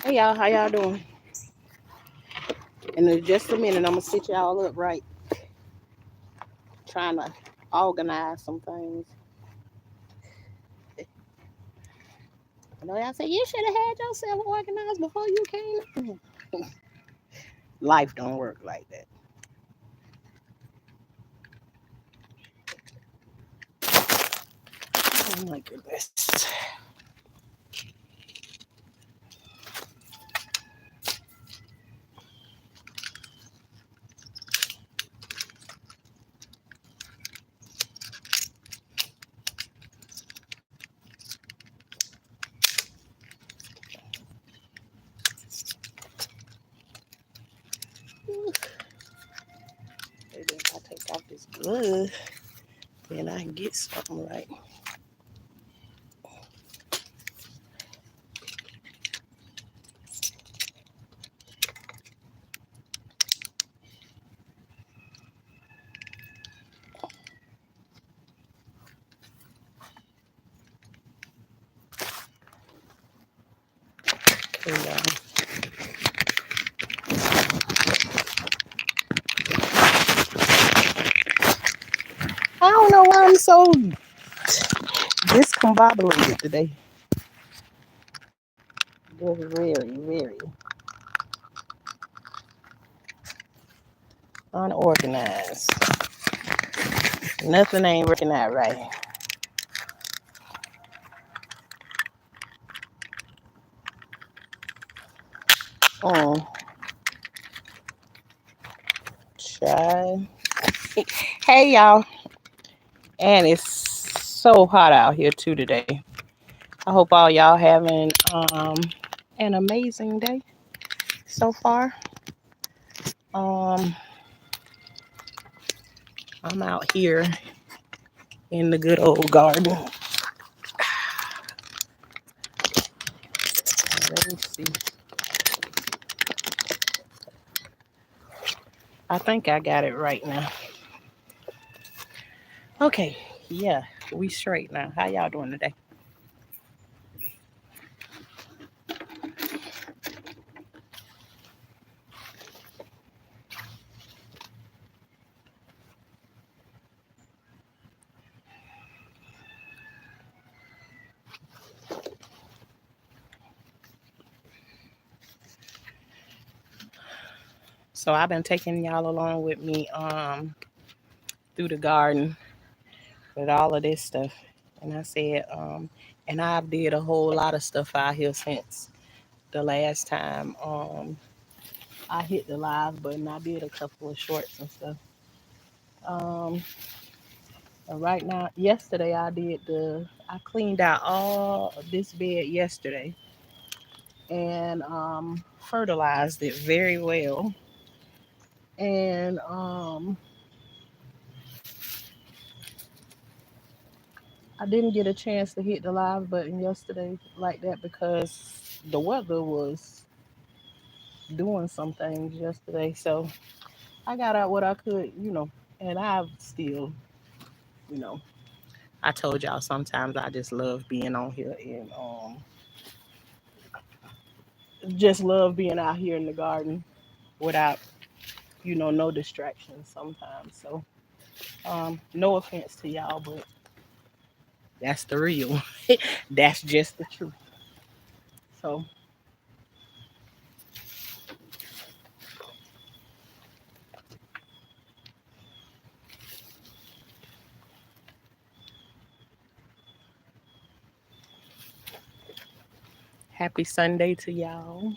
Hey y'all, how y'all doing? And in just a minute, I'm gonna sit y'all up right, trying to organize some things. I know y'all say you should have had yourself organized before you came. Life don't work like that. Oh my goodness. Maybe if I take off this glove, then I can get something right. Okay, y'all. I don't know why I'm so discombobulated today. Very, very, very unorganized. Nothing ain't working out right. Oh, child. Hey, y'all. And it's so hot out here, too, today. I hope all y'all having an amazing day so far. Um, I'm out here in the good old garden. Let me see. I think I got it right now. Okay, yeah, we straight now. How y'all doing today? So I've been taking y'all along with me through the garden with all of this stuff. And I said, and I've did a whole lot of stuff out here since the last time I hit the live button. I did a couple of shorts and stuff. Um, and right now, yesterday I cleaned out all of this bed yesterday and fertilized it very well. And I didn't get a chance to hit the live button yesterday like that because the weather was doing some things yesterday. So I got out what I could, and I've still, you know, I told y'all sometimes I just love being on here and just love being out here in the garden without, no distractions sometimes. So no offense to y'all, but that's the real. That's just the truth. So happy Sunday to y'all.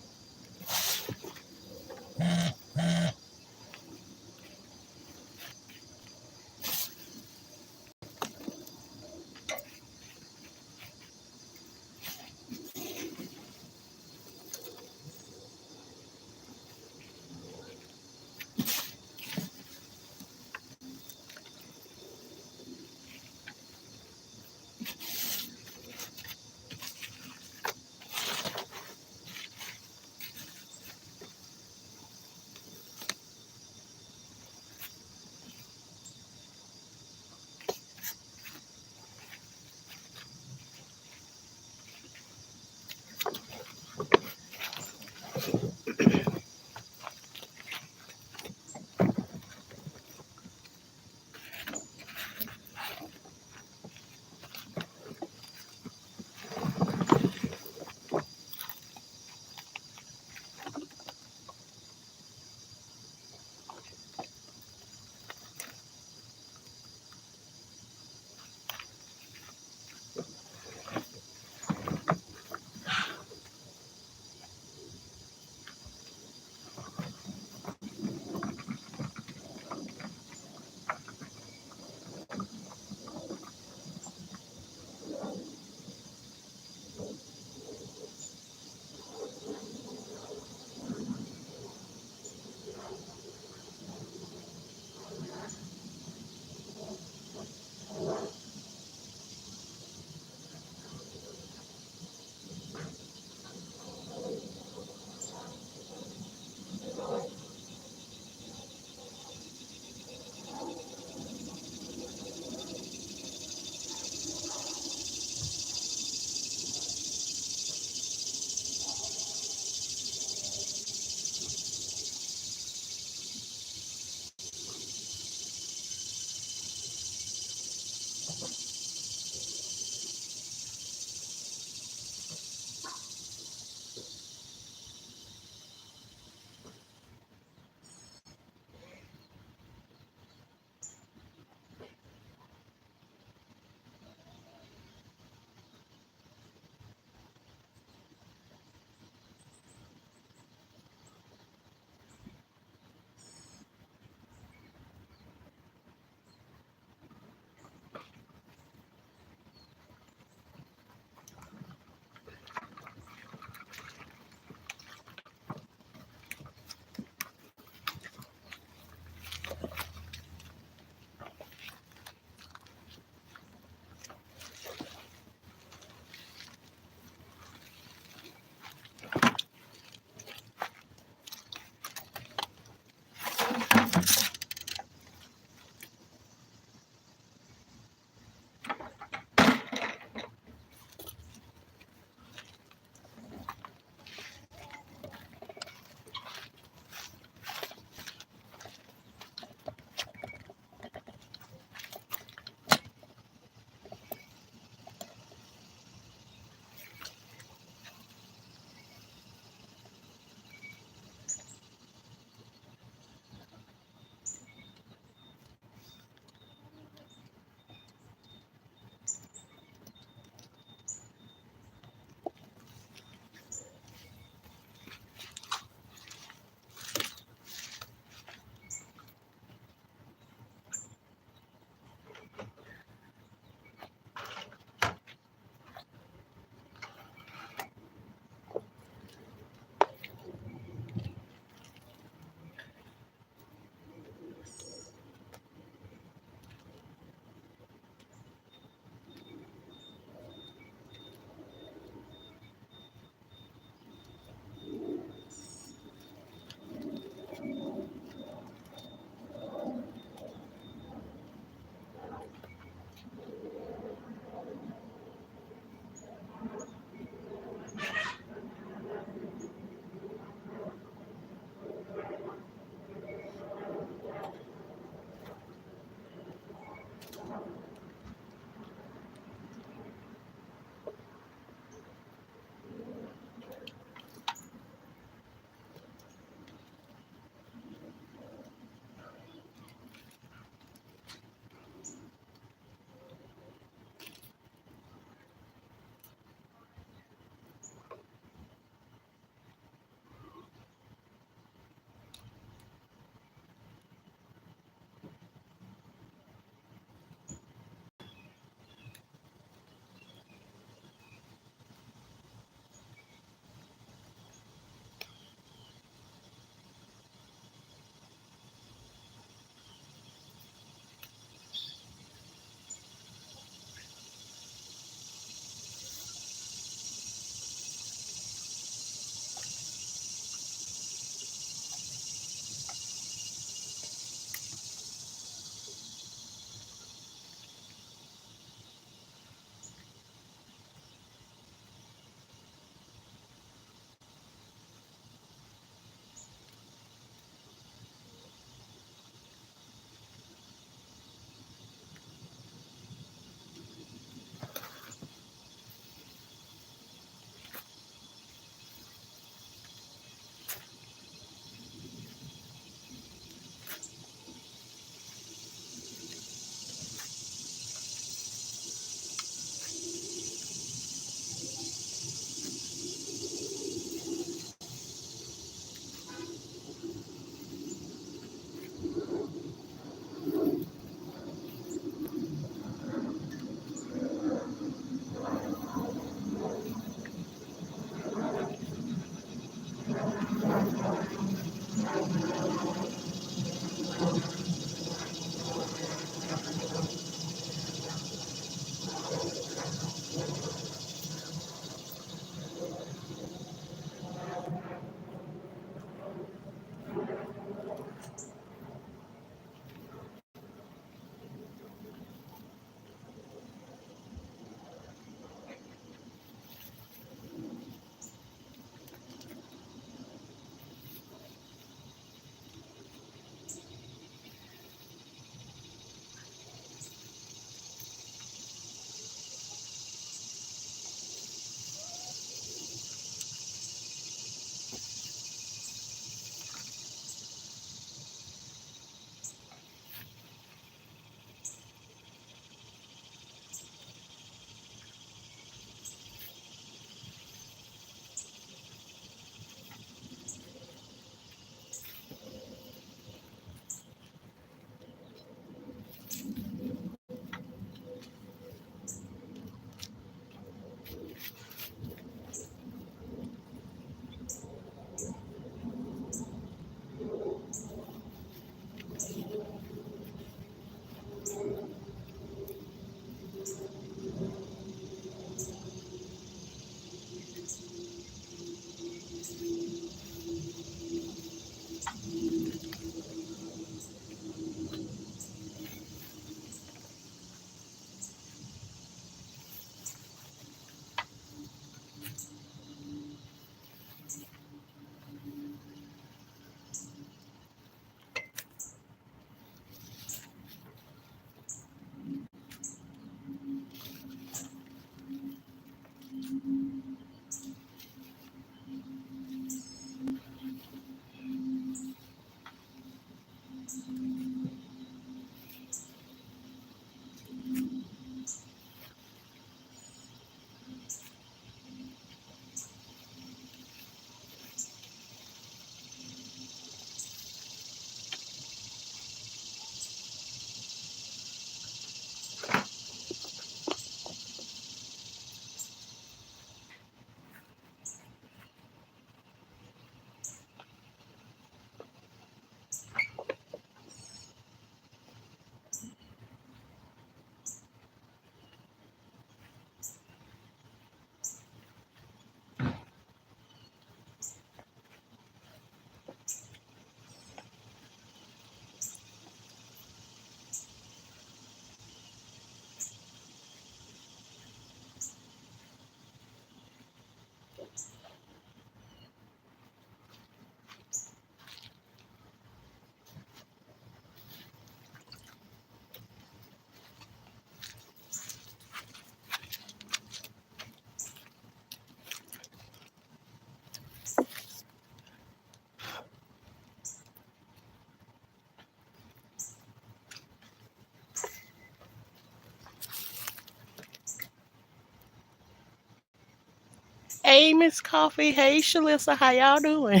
Hey, Miss Coffee. Hey, Shalissa. How y'all doing?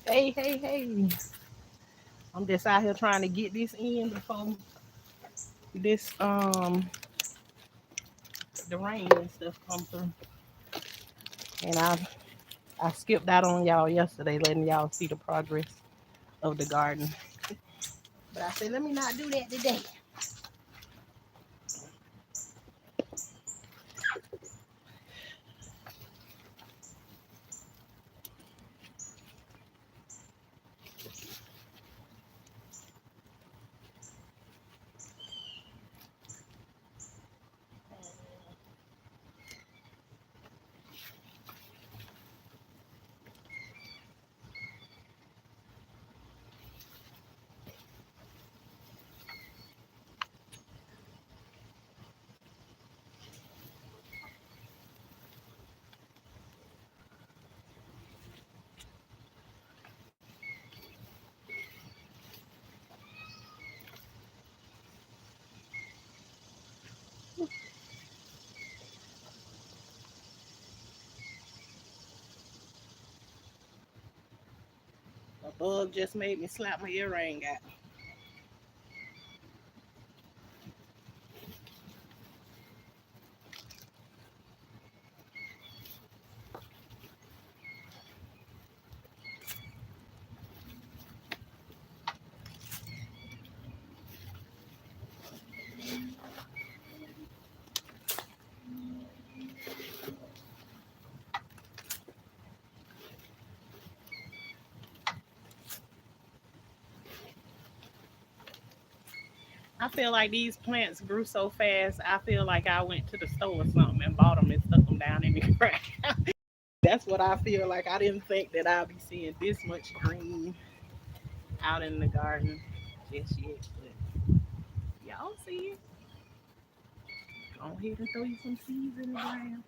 Hey, hey, hey. I'm just out here trying to get this in before this the rain and stuff come through. And I skipped out on y'all yesterday, letting y'all see the progress of the garden. But I said, let me not do that today. A bug just made me slap my earring out. I feel like these plants grew so fast. I feel like I went to the store or something and bought them and stuck them down in the ground. That's what I feel like. I didn't think that I'd be seeing this much green out in the garden just yet. But y'all see it. Go ahead and throw you some seeds in the ground.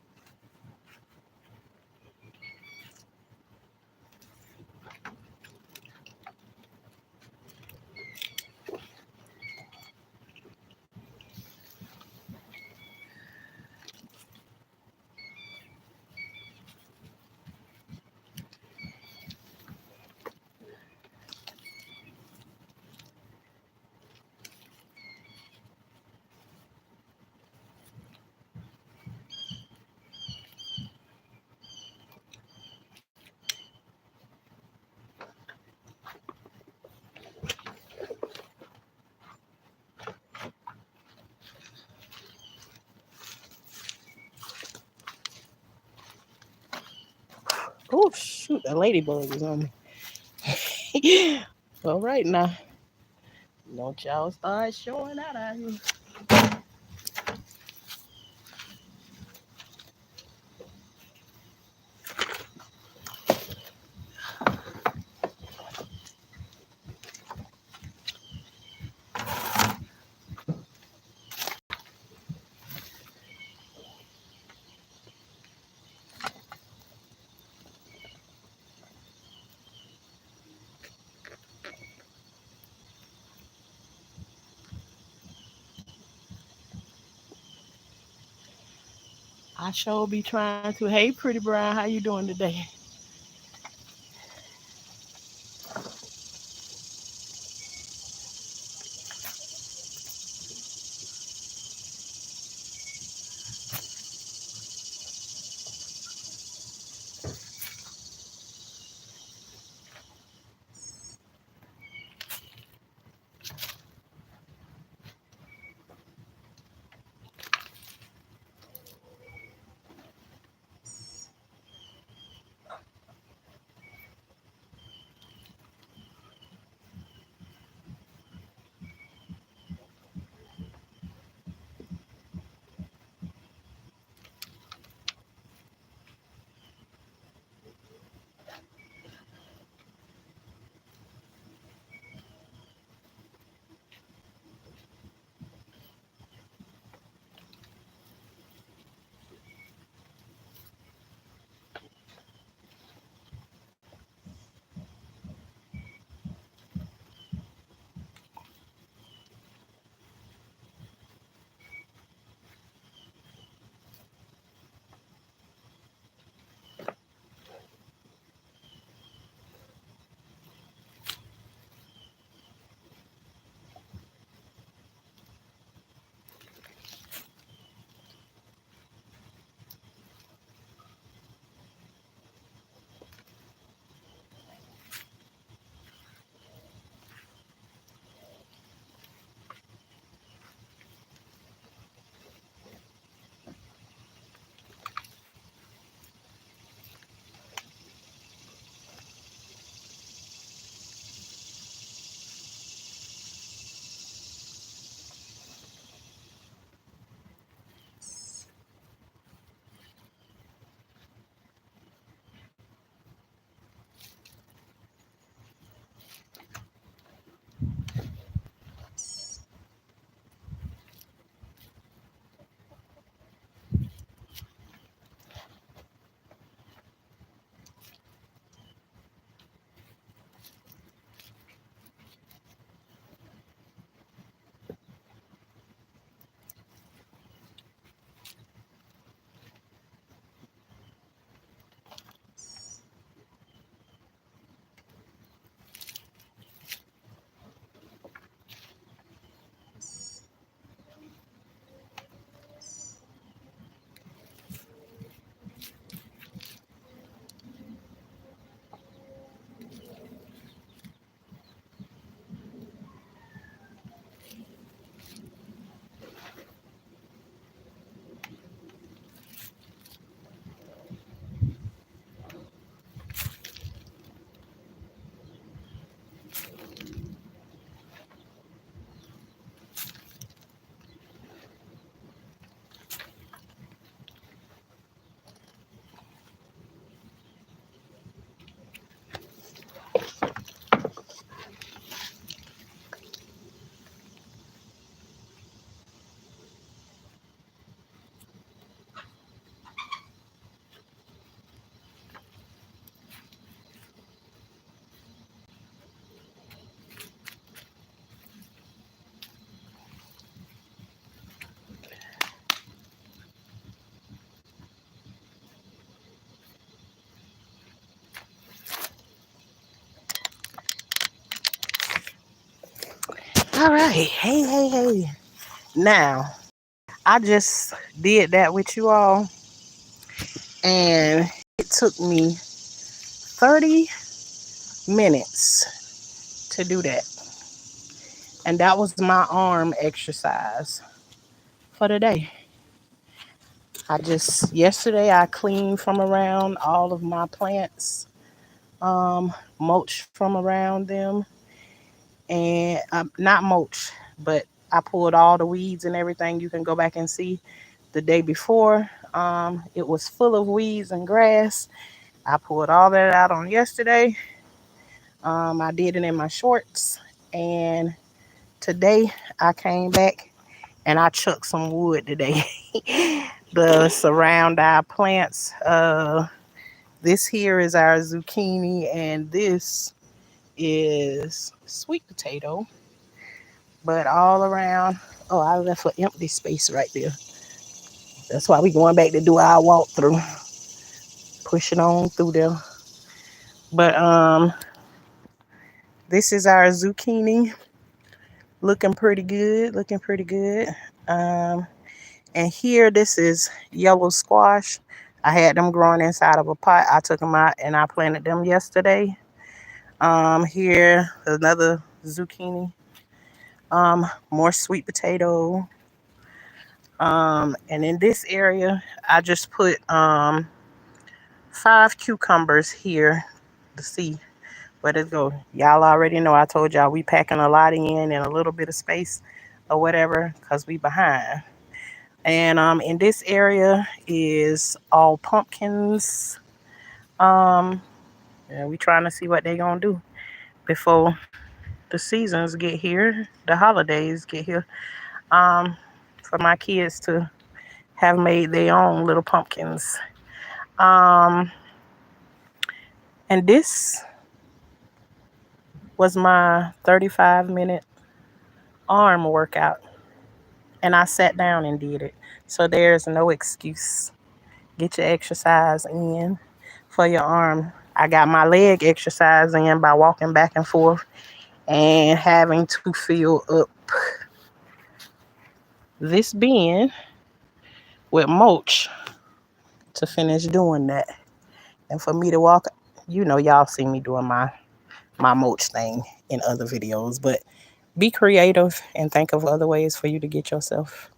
Oh shoot, a ladybug is on me. All right now. Don't y'all start showing out here. I sure be trying to. Hey, pretty Brian, how you doing today? All right. Hey. Now, I just did that with you all, and it took me 30 minutes to do that. And that was my arm exercise for the day. Yesterday, I cleaned from around all of my plants, mulch from around them, and not mulch, but I pulled all the weeds and everything. You can go back and see the day before. It was full of weeds and grass. I pulled all that out on yesterday. I did it in my shorts, and today I came back and I chucked some wood today. The surround our plants. This here is our zucchini, and this is sweet potato. But all around, oh, I left an empty space right there. That's why we going back to do our walkthrough, pushing on through there. But this is our zucchini, looking pretty good, looking pretty good. Um, and here, this is yellow squash. I had them growing inside of a pot. I took them out and I planted them yesterday. Here, another zucchini. More sweet potato. And in this area, I just put 5 cucumbers here to see where it go. Y'all already know I told y'all we packing a lot in and a little bit of space or whatever because we behind. And in this area is all pumpkins. And we trying to see what they gonna do before the seasons get here, the holidays get here. Um, for my kids to have made their own little pumpkins. Um, and this was my 35-minute arm workout. And I sat down and did it. So there's no excuse. Get your exercise in for your arm. I got my leg exercise in by walking back and forth and having to fill up this bin with mulch to finish doing that. And for me to walk, y'all see me doing my mulch thing in other videos, but be creative and think of other ways for you to get yourself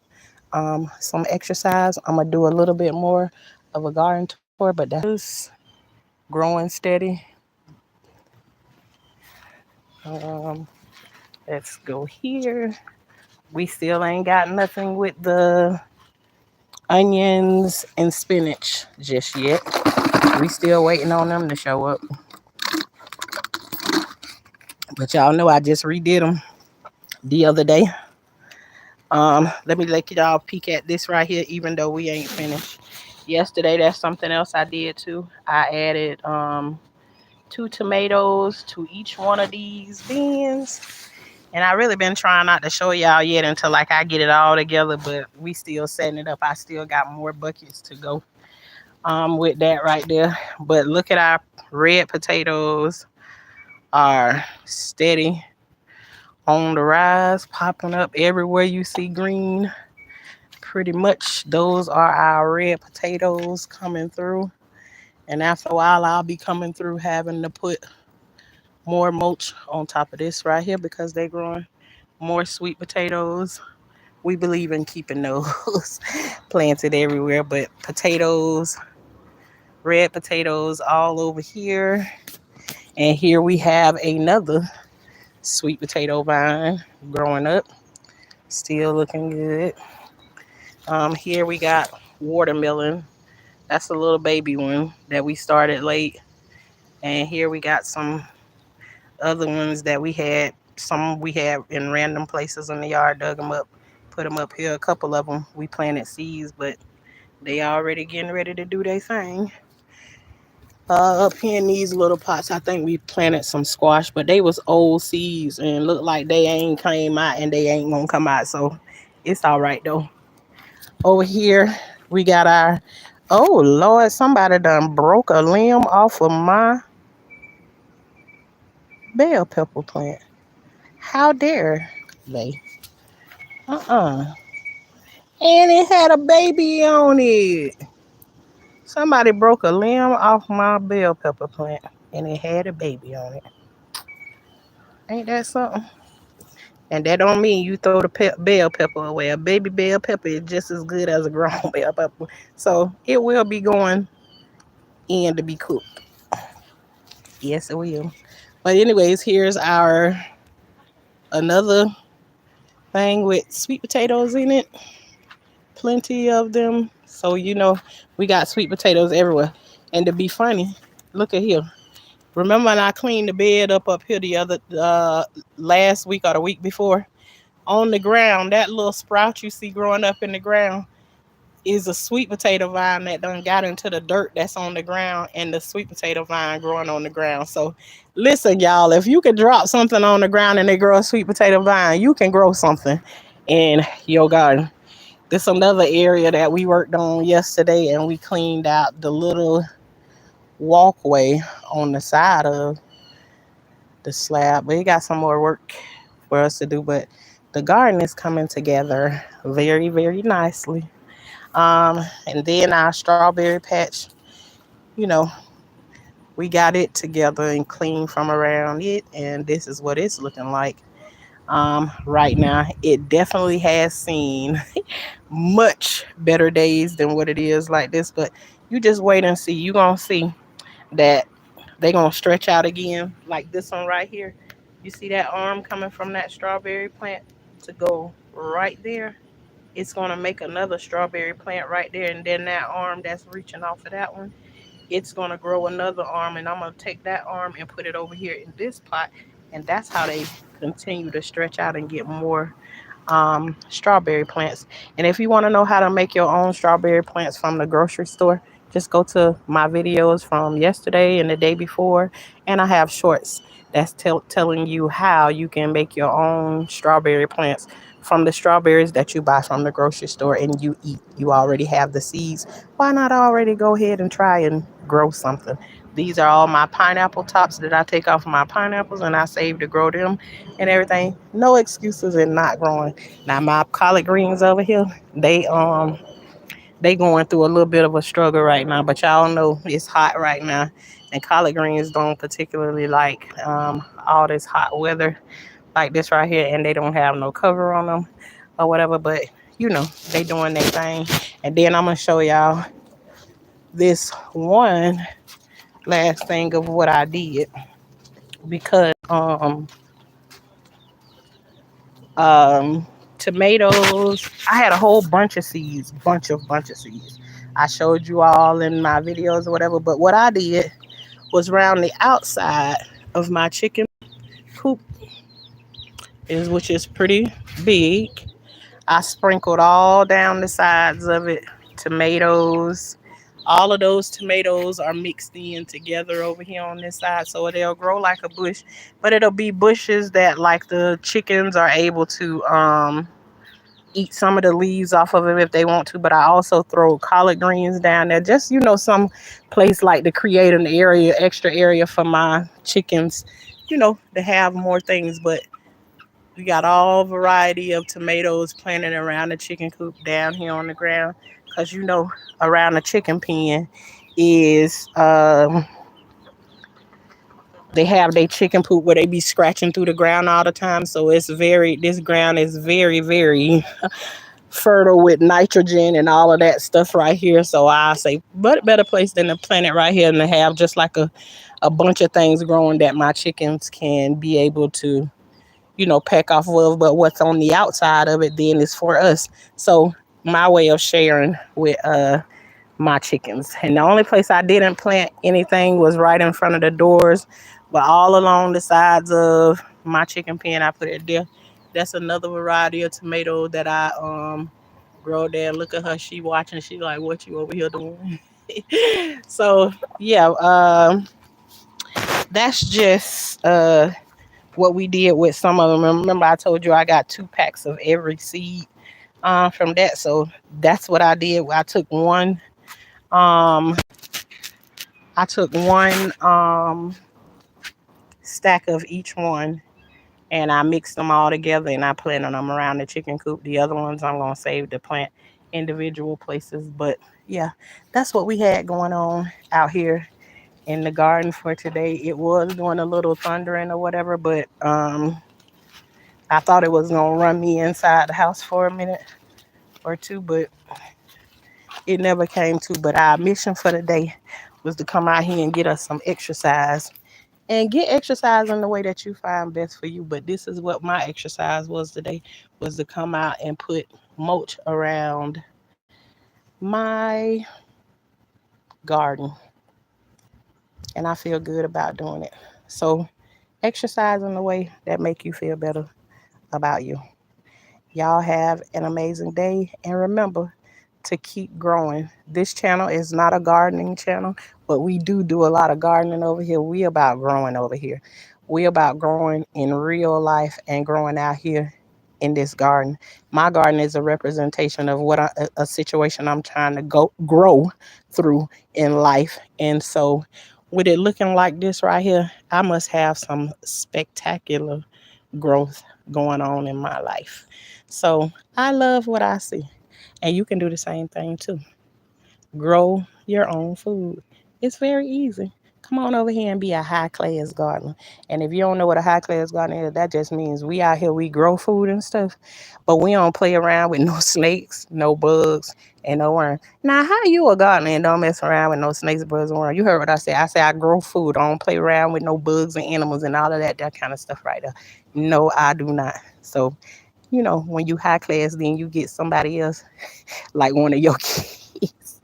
some exercise. I'm gonna do a little bit more of a garden tour, but that's growing steady. Um, let's go here. We still ain't got nothing with the onions and spinach just yet. We still waiting on them to show up. But y'all know I just redid them the other day. Let me let y'all peek at this right here, even though we ain't finished. Yesterday, that's something else I did too. I added 2 tomatoes to each one of these bins. And I really been trying not to show y'all yet until like I get it all together, but we still setting it up. I still got more buckets to go with that right there. But look at our red potatoes are steady on the rise, popping up everywhere you see green. Pretty much those are our red potatoes coming through. And after a while, I'll be coming through having to put more mulch on top of this right here because they're growing more sweet potatoes. We believe in keeping those planted everywhere, but potatoes, red potatoes all over here. And here we have another sweet potato vine growing up, still looking good. Here we got watermelon. That's a little baby one that we started late. And here we got some other ones that we had. Some we had in random places in the yard, dug them up, put them up here. A couple of them we planted seeds, but they already getting ready to do their thing. Up here in these little pots, I think we planted some squash, but they was old seeds and look like they ain't came out and they ain't gonna come out. So it's all right though. Over here, we got our, oh Lord, somebody done broke a limb off of my bell pepper plant. How dare They. Uh-uh. And it had a baby on it. Somebody broke a limb off my bell pepper plant and it had a baby on it. Ain't that something? And that don't mean you throw the bell pepper away. A baby bell pepper is just as good as a grown bell pepper. So it will be going in to be cooked. Yes, it will. But anyways, here's our another thing with sweet potatoes in it. Plenty of them. So we got sweet potatoes everywhere. And to be funny, look at here. Remember when I cleaned the bed up here the other last week or the week before? On the ground, that little sprout you see growing up in the ground is a sweet potato vine that done got into the dirt that's on the ground and the sweet potato vine growing on the ground. So listen, y'all, if you can drop something on the ground and they grow a sweet potato vine, you can grow something in your garden. This is another area that we worked on yesterday and we cleaned out the little walkway on the side of the slab. We got some more work for us to do, but the garden is coming together very, very nicely. And then our strawberry patch, you know, we got it together and clean from around it, and this is what it's looking like. Right now, it definitely has seen much better days than what it is like this, but you just wait and see. You gonna see that they gonna stretch out again, like this one right here. You see that arm coming from that strawberry plant to go right there? It's gonna make another strawberry plant right there, and then that arm that's reaching off of that one, it's gonna grow another arm, and I'm gonna take that arm and put it over here in this pot, and that's how they continue to stretch out and get more strawberry plants. And if you want to know how to make your own strawberry plants from the grocery store, just go to my videos from yesterday and the day before, and I have shorts that's telling you how you can make your own strawberry plants from the strawberries that you buy from the grocery store and you eat. You already have the seeds. Why not already go ahead and try and grow something? These are all my pineapple tops that I take off of my pineapples and I save to grow them and everything. No excuses in not growing. Now my collard greens over here, they going through a little bit of a struggle right now, but y'all know it's hot right now, and collard greens don't particularly like all this hot weather like this right here, and they don't have no cover on them or whatever. But they doing their thing, and then I'm gonna show y'all this one last thing of what I did because um tomatoes. I had a whole bunch of seeds, bunch of seeds. I showed you all in my videos or whatever. But what I did was around the outside of my chicken coop which is pretty big. I sprinkled all down the sides of it tomatoes. All of those tomatoes are mixed in together over here on this side, so they'll grow like a bush. But it'll be bushes that like the chickens are able to eat some of the leaves off of it if they want to. But I also throw collard greens down there, just some place like to create an area, extra area for my chickens, to have more things. But we got all variety of tomatoes planted around the chicken coop down here on the ground, because around the chicken pen is they have their chicken poop where they be scratching through the ground all the time. So this ground is very, very fertile with nitrogen and all of that stuff right here. So I say, but better place than to plant it right here and to have just like a bunch of things growing that my chickens can be able to, peck off of. But what's on the outside of it then is for us. So my way of sharing with my chickens. And the only place I didn't plant anything was right in front of the doors, but all along the sides of my chicken pen, I put it there. That's another variety of tomato that I grow there. Look at her, she watching. She like, what you over here doing? So yeah, that's just what we did with some of them. Remember, I told you I got 2 packs of every seed from that. So that's what I did. Um, I took one stack of each one and I mixed them all together and I planted them around the chicken coop. The other ones I'm gonna save to plant individual places. But yeah, that's what we had going on out here in the garden for today. It was doing a little thundering or whatever, but I thought it was gonna run me inside the house for a minute or two, but it never came to. But our mission for the day was to come out here and get us some exercise and get exercise in the way that you find best for you. But this is what my exercise was today, was to come out and put mulch around my garden, and I feel good about doing it. So exercise in the way that make you feel better about you. Y'all have an amazing day, and remember to keep growing. This channel is not a gardening channel, but we do a lot of gardening over here. We about growing over here. We about growing in real life and growing out here in this garden. My garden is a representation of what a situation I'm trying to go grow through in life. And so with it looking like this right here, I must have some spectacular growth going on in my life. So I love what I see. And you can do the same thing too. Grow your own food. It's very easy. Come on over here and be a high class gardener. And if you don't know what a high class gardener is, that just means we out here, we grow food and stuff, but we don't play around with no snakes, no bugs, and no worms. Now, how you a gardener and don't mess around with no snakes, bugs, and worms? You heard what I said. I say I grow food. I don't play around with no bugs and animals and all of that kind of stuff right there. No, I do not. So, when you high class, then you get somebody else like one of your kids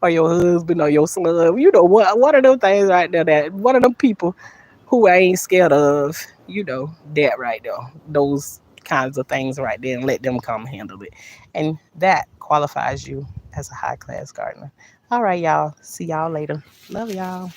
or your husband or your son. One of them things right there, that one of them people who I ain't scared of, that right there. Those kinds of things right there, and let them come handle it. And that qualifies you as a high class gardener. All right, y'all. See y'all later. Love y'all.